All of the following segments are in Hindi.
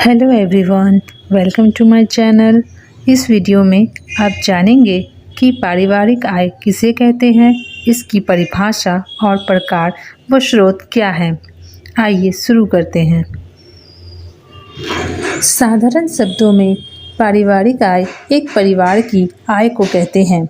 Hello everyone, welcome to my channel. इस वीडियो में आप जानेंगे कि पारिवारिक आय किसे कहते हैं, इसकी परिभाषा और प्रकार व स्रोत क्या है। आइए शुरू करते हैं। साधारण शब्दों में पारिवारिक आय एक परिवार की आय को कहते हैं।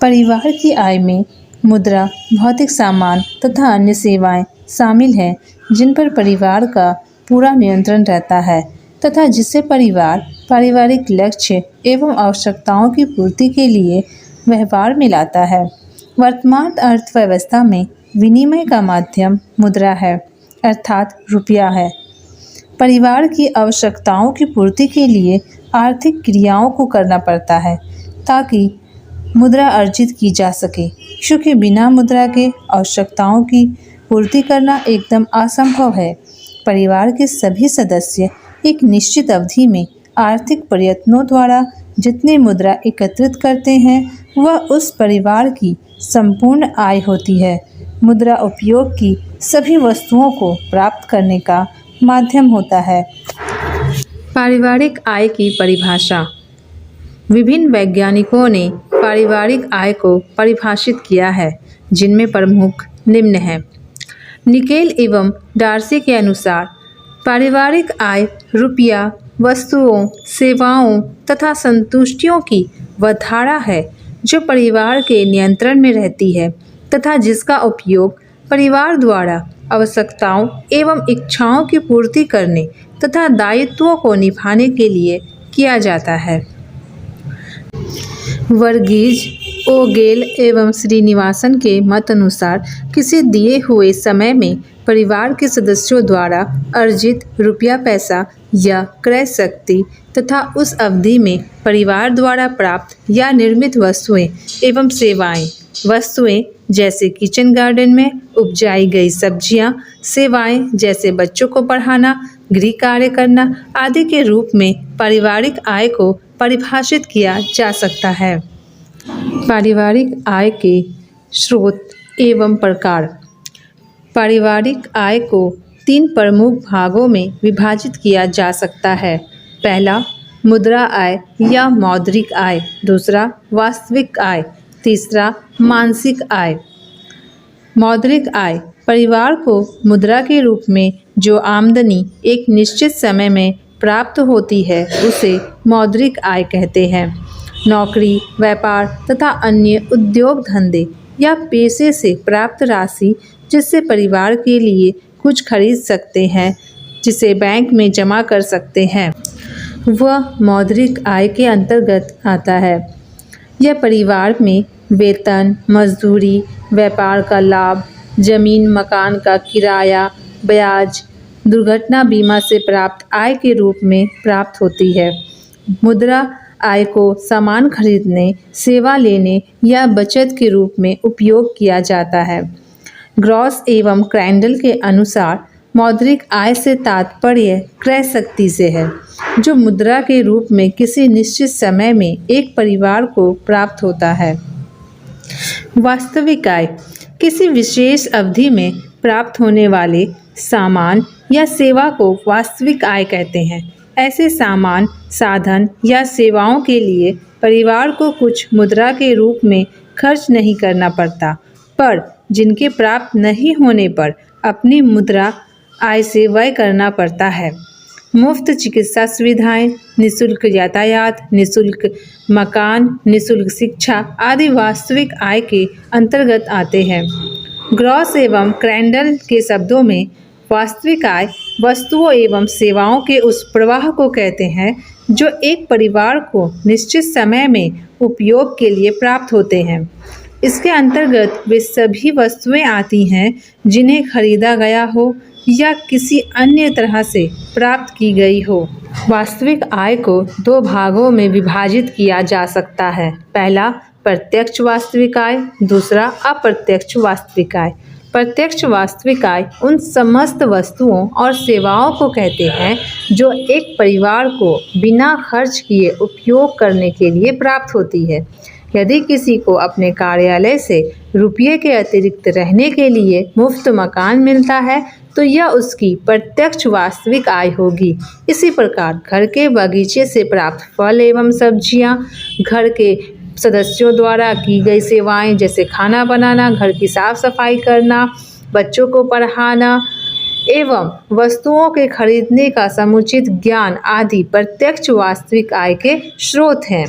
परिवार की आय में मुद्रा, भौतिक सामान तथा अन्य सेवाएं शामिल हैं जिन पर परिवार का पूरा नियंत्रण रहता है तथा जिससे परिवार पारिवारिक लक्ष्य एवं आवश्यकताओं की पूर्ति के लिए व्यवहार में लाता है। वर्तमान अर्थव्यवस्था में विनिमय का माध्यम मुद्रा है, अर्थात रुपया है। परिवार की आवश्यकताओं की पूर्ति के लिए आर्थिक क्रियाओं को करना पड़ता है ताकि मुद्रा अर्जित की जा सके, क्योंकि बिना मुद्रा के आवश्यकताओं की पूर्ति करना एकदम असंभव है। परिवार के सभी सदस्य एक निश्चित अवधि में आर्थिक प्रयत्नों द्वारा जितनी मुद्रा एकत्रित करते हैं वह उस परिवार की संपूर्ण आय होती है। मुद्रा उपयोग की सभी वस्तुओं को प्राप्त करने का माध्यम होता है। पारिवारिक आय की परिभाषा। विभिन्न वैज्ञानिकों ने पारिवारिक आय को परिभाषित किया है, जिनमें प्रमुख निम्न हैं। निकेल एवं डार्सी के अनुसार पारिवारिक आय रुपया, वस्तुओं, सेवाओं तथा संतुष्टियों की वह धारा है जो परिवार के नियंत्रण में रहती है तथा जिसका उपयोग परिवार द्वारा आवश्यकताओं एवं इच्छाओं की पूर्ति करने तथा दायित्वों को निभाने के लिए किया जाता है। वर्गीज, ओगेल एवं श्रीनिवासन के मत अनुसार किसी दिए हुए समय में परिवार के सदस्यों द्वारा अर्जित रुपया, पैसा या क्रय शक्ति तथा उस अवधि में परिवार द्वारा प्राप्त या निर्मित वस्तुएं एवं सेवाएं, वस्तुएं जैसे किचन गार्डन में उपजाई गई सब्जियां, सेवाएं जैसे बच्चों को पढ़ाना, गृह कार्य करना आदि के रूप में पारिवारिक आय को परिभाषित किया जा सकता है। पारिवारिक आय के स्रोत एवं प्रकार। पारिवारिक आय को 3 प्रमुख भागों में विभाजित किया जा सकता है। पहला, मुद्रा आय या मौद्रिक आय। दूसरा, वास्तविक आय। तीसरा, मानसिक आय। मौद्रिक आय परिवार को मुद्रा के रूप में जो आमदनी एक निश्चित समय में प्राप्त होती है उसे मौद्रिक आय कहते हैं। नौकरी, व्यापार तथा अन्य उद्योग धंधे या पेशे से प्राप्त राशि जिससे परिवार के लिए कुछ खरीद सकते हैं, जिसे बैंक में जमा कर सकते हैं, वह मौद्रिक आय के अंतर्गत आता है। यह परिवार में वेतन, मजदूरी, व्यापार का लाभ, जमीन मकान का किराया, ब्याज, दुर्घटना बीमा से प्राप्त आय के रूप में प्राप्त होती है। मुद्रा आय को सामान खरीदने, सेवा लेने या बचत के रूप में उपयोग किया जाता है। ग्रॉस एवं क्रैंडल के अनुसार मौद्रिक आय से तात्पर्य क्रय शक्ति से है, जो मुद्रा के रूप में किसी निश्चित समय में एक परिवार को प्राप्त होता है। वास्तविक आय किसी विशेष अवधि में प्राप्त होने वाले सामान या सेवा को वास्तविक आय कहते हैं। ऐसे सामान, साधन या सेवाओं के लिए परिवार को कुछ मुद्रा के रूप में खर्च नहीं करना पड़ता, पर जिनके प्राप्त नहीं होने पर अपनी मुद्रा आय से व्यय करना पड़ता है। मुफ्त चिकित्सा सुविधाएं, निःशुल्क यातायात, निःशुल्क मकान, निःशुल्क शिक्षा आदि वास्तविक आय के अंतर्गत आते हैं। ग्रॉस एवं क्रैंडल के शब्दों में वास्तविक आय वस्तुओं एवं सेवाओं के उस प्रवाह को कहते हैं जो एक परिवार को निश्चित समय में उपयोग के लिए प्राप्त होते हैं। इसके अंतर्गत वे सभी वस्तुएं आती हैं जिन्हें खरीदा गया हो या किसी अन्य तरह से प्राप्त की गई हो। वास्तविक आय को 2 भागों में विभाजित किया जा सकता है। पहला, प्रत्यक्ष वास्तविक आय। दूसरा, अप्रत्यक्ष वास्तविक आय। प्रत्यक्ष वास्तविक आय उन समस्त वस्तुओं और सेवाओं को कहते हैं जो एक परिवार को बिना खर्च किए उपयोग करने के लिए प्राप्त होती है। यदि किसी को अपने कार्यालय से रुपये के अतिरिक्त रहने के लिए मुफ्त मकान मिलता है तो यह उसकी प्रत्यक्ष वास्तविक आय होगी। इसी प्रकार घर के बगीचे से प्राप्त फल एवं सब्जियां, घर के सदस्यों द्वारा की गई सेवाएं जैसे खाना बनाना, घर की साफ सफाई करना, बच्चों को पढ़ाना एवं वस्तुओं के खरीदने का समुचित ज्ञान आदि प्रत्यक्ष वास्तविक आय के स्रोत हैं।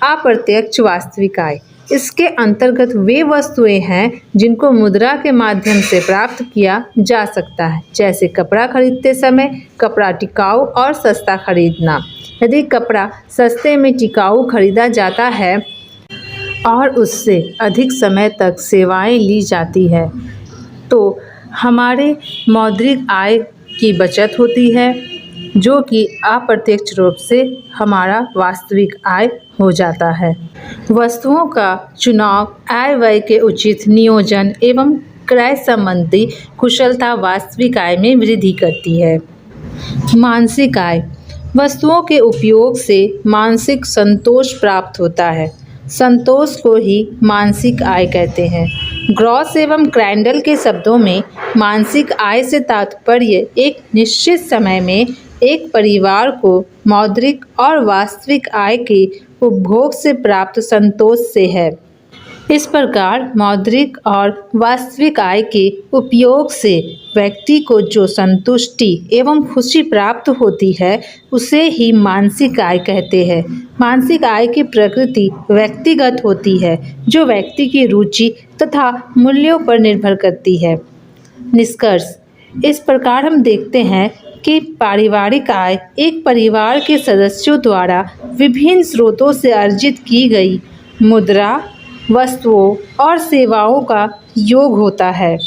अप्रत्यक्ष वास्तविक आय, इसके अंतर्गत वे वस्तुएं हैं जिनको मुद्रा के माध्यम से प्राप्त किया जा सकता है, जैसे कपड़ा खरीदते समय कपड़ा टिकाऊ और सस्ता खरीदना। यदि कपड़ा सस्ते में टिकाऊ खरीदा जाता है और उससे अधिक समय तक सेवाएं ली जाती है तो हमारे मौद्रिक आय की बचत होती है, जो कि अप्रत्यक्ष रूप से हमारा वास्तविक आय हो जाता है। वस्तुओं का चुनाव, आय व्यय के उचित नियोजन एवं क्रय संबंधी कुशलता वास्तविक आय में वृद्धि करती है। मानसिक आय, वस्तुओं के उपयोग से मानसिक संतोष प्राप्त होता है। संतोष को ही मानसिक आय कहते हैं। ग्रॉस एवं क्रैंडल के शब्दों में मानसिक आय से तात्पर्य एक निश्चित समय में एक परिवार को मौद्रिक और वास्तविक आय के उपभोग से प्राप्त संतोष से है। इस प्रकार मौद्रिक और वास्तविक आय के उपयोग से व्यक्ति को जो संतुष्टि एवं खुशी प्राप्त होती है उसे ही मानसिक आय कहते हैं। मानसिक आय की प्रकृति व्यक्तिगत होती है, जो व्यक्ति की रुचि तथा मूल्यों पर निर्भर करती है। निष्कर्ष, इस प्रकार हम देखते हैं कि पारिवारिक आय एक परिवार के सदस्यों द्वारा विभिन्न स्रोतों से अर्जित की गई मुद्रा, वस्तुओं और सेवाओं का योग होता है।